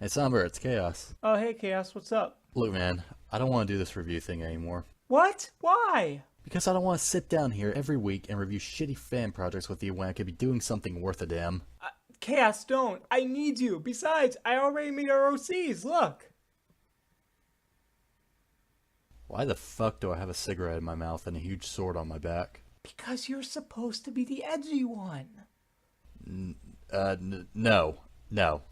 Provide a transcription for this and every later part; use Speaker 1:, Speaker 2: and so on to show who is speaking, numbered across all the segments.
Speaker 1: Hey Somber, it's Chaos.
Speaker 2: Oh, hey, Chaos, what's up?
Speaker 1: Look man, I don't want to do this review thing anymore.
Speaker 2: What? Why?
Speaker 1: Because I don't want to sit down here every week and review shitty fan projects with you when I could be doing something worth a damn.
Speaker 2: Chaos, don't. I need you. Besides, I already made our OCs. Look.
Speaker 1: Why the fuck do I have a cigarette in my mouth and a huge sword on my back?
Speaker 2: Because you're supposed to be the edgy one.
Speaker 1: No. No.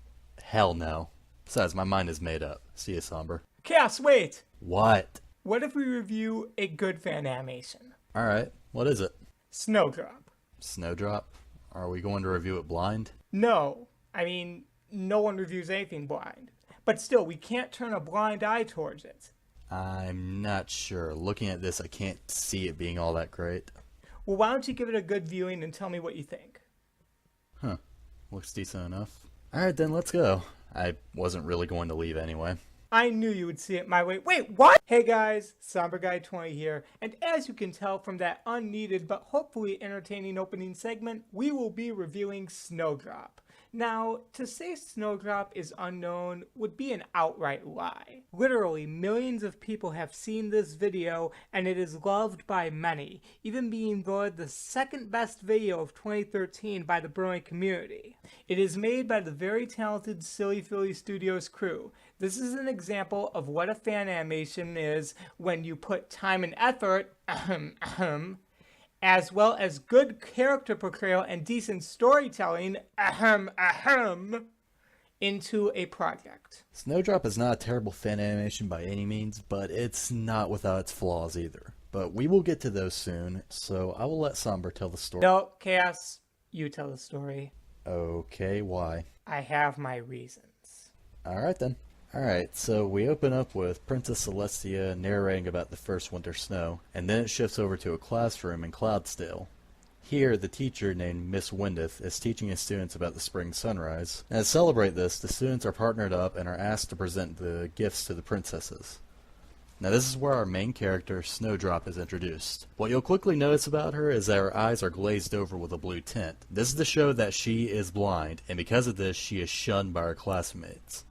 Speaker 1: Hell no. Besides, my mind is made up. See ya, Somber.
Speaker 2: Chaos, wait.
Speaker 1: What?
Speaker 2: What if we review a good fan animation?
Speaker 1: Alright, what is it?
Speaker 2: Snowdrop.
Speaker 1: Snowdrop? Are we going to review it blind?
Speaker 2: No. I mean, no one reviews anything blind. But still, we can't turn a blind eye towards it.
Speaker 1: I'm not sure. Looking at this, I can't see it being all that great.
Speaker 2: Well, why don't you give it a good viewing and tell me what you think?
Speaker 1: Huh. Looks decent enough. Alright then, let's go. I wasn't really going to leave anyway.
Speaker 2: I knew you would see it my way. Wait, what? Hey guys, SomberGuy20 here, and as you can tell from that unneeded but hopefully entertaining opening segment, we will be reviewing Snowdrop. Now, to say Snowdrop is unknown would be an outright lie. Literally, millions of people have seen this video, and it is loved by many, even being voted the second best video of 2013 by the Brony community. It is made by the very talented Silly Philly Studios crew. This is an example of what a fan animation is when you put time and effort, as well as good character portrayal and decent storytelling, into a project.
Speaker 1: Snowdrop is not a terrible fan animation by any means, but it's not without its flaws either. But we will get to those soon, so I will let Somber tell the story.
Speaker 2: No, Chaos, you tell the story.
Speaker 1: Okay, why?
Speaker 2: I have my reasons.
Speaker 1: Alright then. Alright, so we open up with Princess Celestia narrating about the first winter snow, and then it shifts over to a classroom in Cloudsdale. Here, the teacher named Miss Windeth is teaching his students about the spring sunrise, and to celebrate this, the students are partnered up and are asked to present the gifts to the princesses. Now this is where our main character, Snowdrop, is introduced. What you'll quickly notice about her is that her eyes are glazed over with a blue tint. This is to show that she is blind, and because of this, she is shunned by her classmates.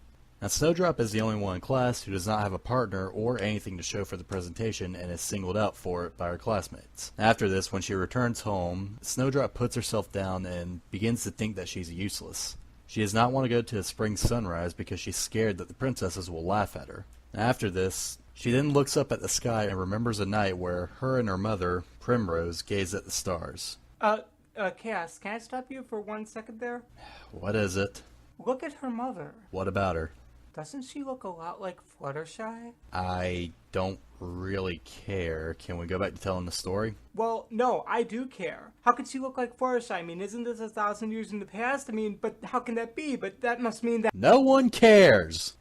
Speaker 1: Now Snowdrop is the only one in class who does not have a partner or anything to show for the presentation and is singled out for it by her classmates. After this, when she returns home, Snowdrop puts herself down and begins to think that she's useless. She does not want to go to the spring sunrise because she's scared that the princesses will laugh at her. After this, she then looks up at the sky and remembers a night where her and her mother, Primrose, gazed at the stars.
Speaker 2: Chaos, can I stop you for 1 second there?
Speaker 1: What is it?
Speaker 2: Look at her mother.
Speaker 1: What about her?
Speaker 2: Doesn't she look a lot like Fluttershy?
Speaker 1: I don't really care. Can we go back to telling the story?
Speaker 2: Well, no, I do care. How could she look like Fluttershy? I mean, isn't this 1,000 years in the past? I mean, but how can that be? But that must mean that...
Speaker 1: No one cares!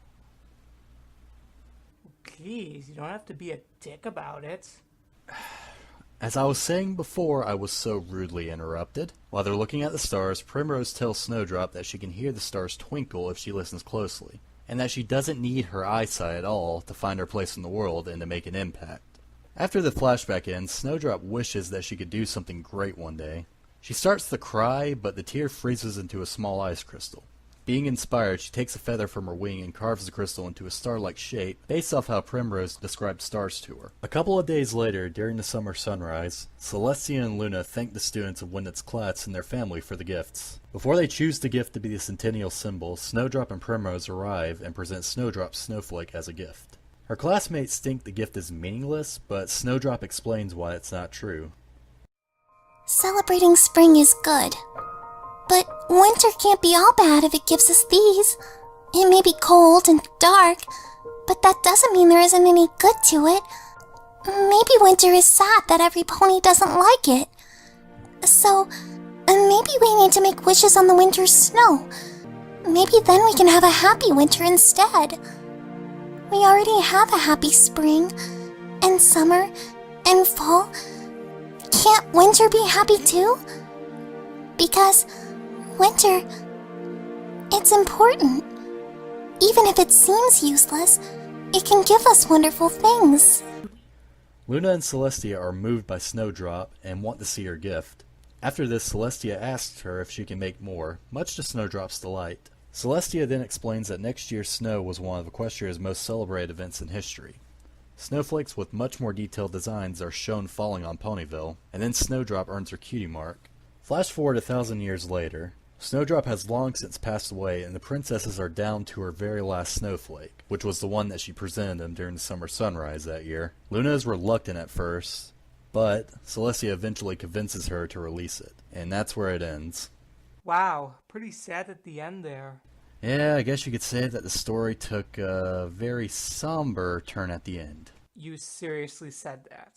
Speaker 2: Please, you don't have to be a dick about it.
Speaker 1: As I was saying before, I was so rudely interrupted. While they're looking at the stars, Primrose tells Snowdrop that she can hear the stars twinkle if she listens closely, and that she doesn't need her eyesight at all to find her place in the world and to make an impact. After the flashback ends, Snowdrop wishes that she could do something great one day. She starts to cry, but the tear freezes into a small ice crystal. Being inspired, she takes a feather from her wing and carves the crystal into a star-like shape based off how Primrose described stars to her. A couple of days later, during the summer sunrise, Celestia and Luna thank the students of Windet's class and their family for the gifts. Before they choose the gift to be the centennial symbol, Snowdrop and Primrose arrive and present Snowdrop's snowflake as a gift. Her classmates think the gift is meaningless, but Snowdrop explains why it's not true.
Speaker 3: Celebrating spring is good. But winter can't be all bad if it gives us these. It may be cold and dark, but that doesn't mean there isn't any good to it. Maybe winter is sad that every pony doesn't like it. So, maybe we need to make wishes on the winter's snow. Maybe then we can have a happy winter instead. We already have a happy spring, and summer, and fall. Can't winter be happy too? Because winter, it's important. Even if it seems useless, it can give us wonderful things.
Speaker 1: Luna and Celestia are moved by Snowdrop and want to see her gift. After this, Celestia asks her if she can make more, much to Snowdrop's delight. Celestia then explains that next year's snow was one of Equestria's most celebrated events in history. Snowflakes with much more detailed designs are shown falling on Ponyville, and then Snowdrop earns her cutie mark. Flash forward 1,000 years later. Snowdrop has long since passed away, and the princesses are down to her very last snowflake, which was the one that she presented them during the summer sunrise that year. Luna is reluctant at first, but Celestia eventually convinces her to release it, and that's where it ends.
Speaker 2: Wow, pretty sad at the end there.
Speaker 1: Yeah, I guess you could say that the story took a very somber turn at the end.
Speaker 2: You seriously said that?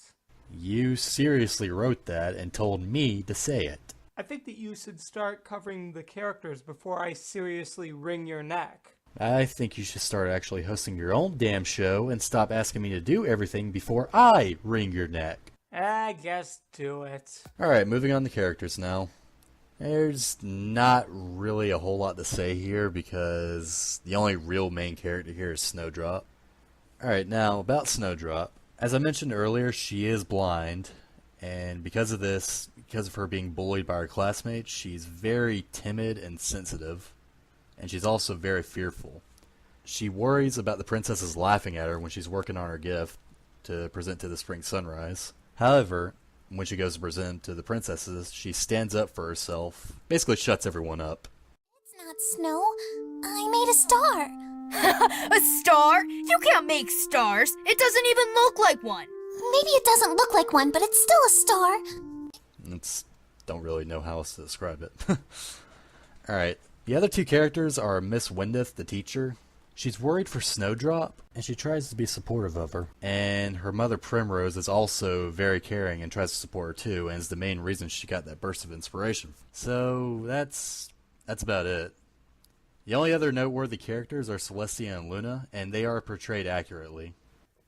Speaker 1: You seriously wrote that and told me to say it.
Speaker 2: I think that you should start covering the characters before I seriously wring your neck.
Speaker 1: I think you should start actually hosting your own damn show and stop asking me to do everything before I wring your neck.
Speaker 2: I guess do it.
Speaker 1: Alright, moving on to characters now. There's not really a whole lot to say here because the only real main character here is Snowdrop. Alright, now about Snowdrop. As I mentioned earlier, she is blind, and because of this, because of her being bullied by her classmates, she's very timid and sensitive, and she's also very fearful. She worries about the princesses laughing at her when she's working on her gift to present to the spring sunrise. However, when she goes to present to the princesses, she stands up for herself, basically shuts everyone up.
Speaker 3: It's not snow. I made a star.
Speaker 4: A star? You can't make stars. It doesn't even look like one.
Speaker 3: Maybe it doesn't look like one, but it's still a star.
Speaker 1: Don't really know how else to describe it. Alright, the other two characters are Miss Windeth, the teacher. She's worried for Snowdrop, and she tries to be supportive of her. And her mother Primrose is also very caring and tries to support her too, and is the main reason she got that burst of inspiration. So that's about it. The only other noteworthy characters are Celestia and Luna, and they are portrayed accurately.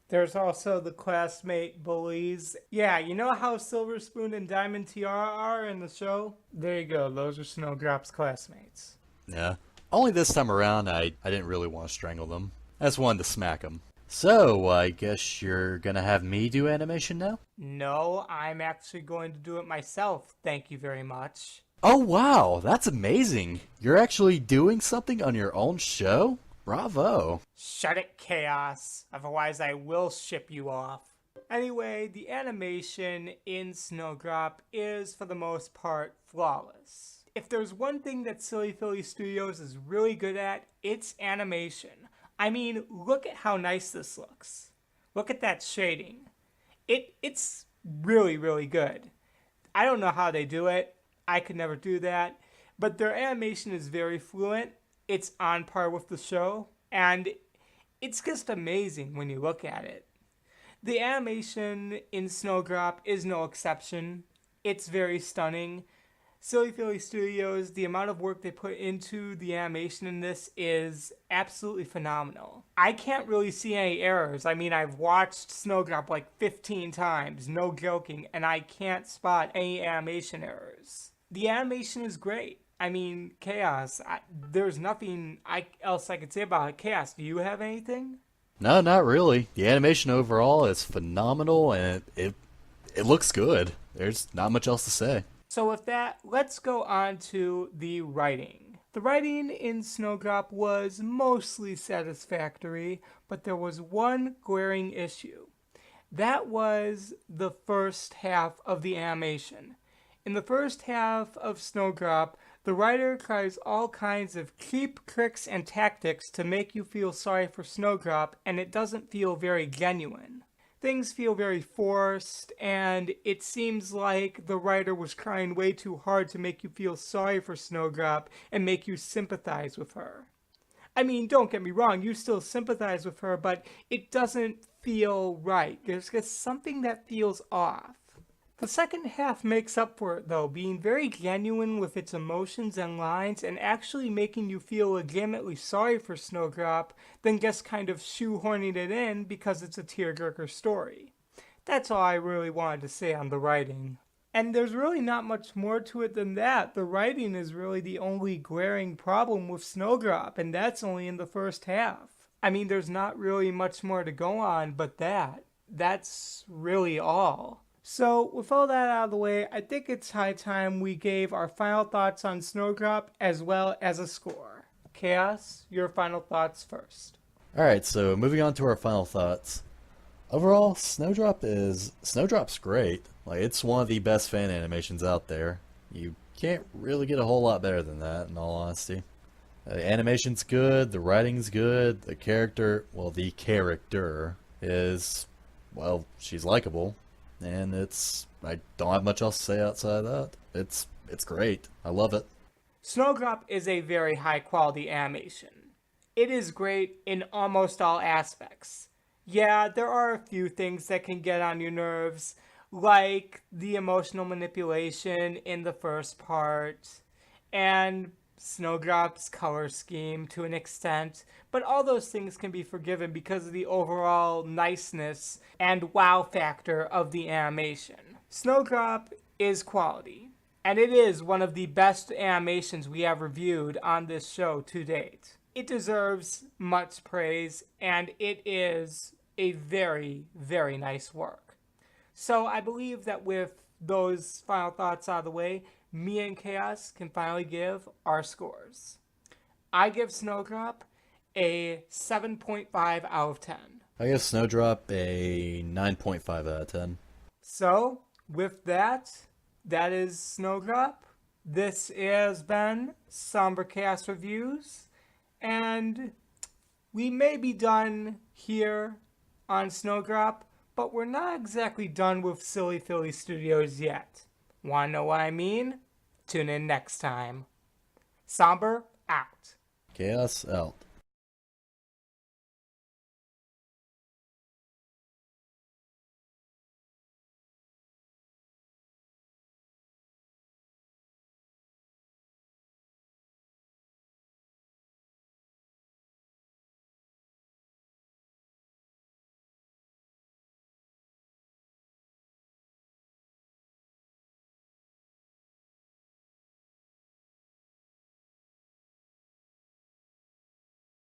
Speaker 2: There's also the classmate bullies. Yeah, you know how Silver Spoon and Diamond Tiara are in the show? There you go, those are Snowdrop's classmates.
Speaker 1: Yeah. Only this time around, I didn't really want to strangle them. I just wanted to smack them. So, I guess you're gonna have me do animation now?
Speaker 2: No, I'm actually going to do it myself, thank you very much.
Speaker 1: Oh wow, that's amazing! You're actually doing something on your own show? Bravo!
Speaker 2: Shut it, Chaos, otherwise I will ship you off. Anyway, the animation in Snowdrop is, for the most part, flawless. If there's one thing that Silly Philly Studios is really good at, it's animation. I mean, look at how nice this looks. Look at that shading. It's really, really good. I don't know how they do it. I could never do that. But their animation is very fluent. It's on par with the show. And it's just amazing when you look at it. The animation in Snowdrop is no exception. It's very stunning. Silly Philly Studios, the amount of work they put into the animation in this is absolutely phenomenal. I can't really see any errors. I mean, I've watched Snowdrop like 15 times, no joking, and I can't spot any animation errors. The animation is great. I mean, Chaos, there's nothing else I could say about it. Chaos, do you have anything?
Speaker 1: No, not really. The animation overall is phenomenal, and it looks good. There's not much else to say.
Speaker 2: So with that, let's go on to the writing. The writing in Snowdrop was mostly satisfactory, but there was one glaring issue. That was the first half of the animation. In the first half of Snowdrop, the writer tries all kinds of cheap tricks and tactics to make you feel sorry for Snowdrop, and it doesn't feel very genuine. Things feel very forced, and it seems like the writer was trying way too hard to make you feel sorry for Snowdrop and make you sympathize with her. I mean, don't get me wrong, you still sympathize with her, but it doesn't feel right. There's just something that feels off. The second half makes up for it, though, being very genuine with its emotions and lines and actually making you feel legitimately sorry for Snowdrop than just kind of shoehorning it in because it's a tearjerker story. That's all I really wanted to say on the writing. And there's really not much more to it than that. The writing is really the only glaring problem with Snowdrop, and that's only in the first half. I mean, there's not really much more to go on but that. That's really all. So, with all that out of the way, I think it's high time we gave our final thoughts on Snowdrop as well as a score. Chaos, your final thoughts first.
Speaker 1: Alright, so moving on to our final thoughts. Overall, Snowdrop's great. Like, it's one of the best fan animations out there. You can't really get a whole lot better than that, in all honesty. The animation's good, the writing's good, the character is, well, she's likable, and I don't have much else to say outside of that. It's great. I love it.
Speaker 2: Snowdrop is a very high quality animation. It is great in almost all aspects. Yeah, there are a few things that can get on your nerves, like the emotional manipulation in the first part, and Snowdrop's color scheme to an extent, but all those things can be forgiven because of the overall niceness and wow factor of the animation. Snowdrop is quality, and it is one of the best animations we have reviewed on this show to date. It deserves much praise, and it is a very, very nice work. So I believe that with those final thoughts out of the way, me and Chaos can finally give our scores. I give Snowdrop a 7.5 out of 10.
Speaker 1: I give Snowdrop a 9.5 out of 10.
Speaker 2: So, with that, that is Snowdrop. This has been SomberChaosReviews, and we may be done here on Snowdrop, but we're not exactly done with Silly Philly Studios yet. Wanna know what I mean? Tune in next time. Somber out.
Speaker 1: Chaos out.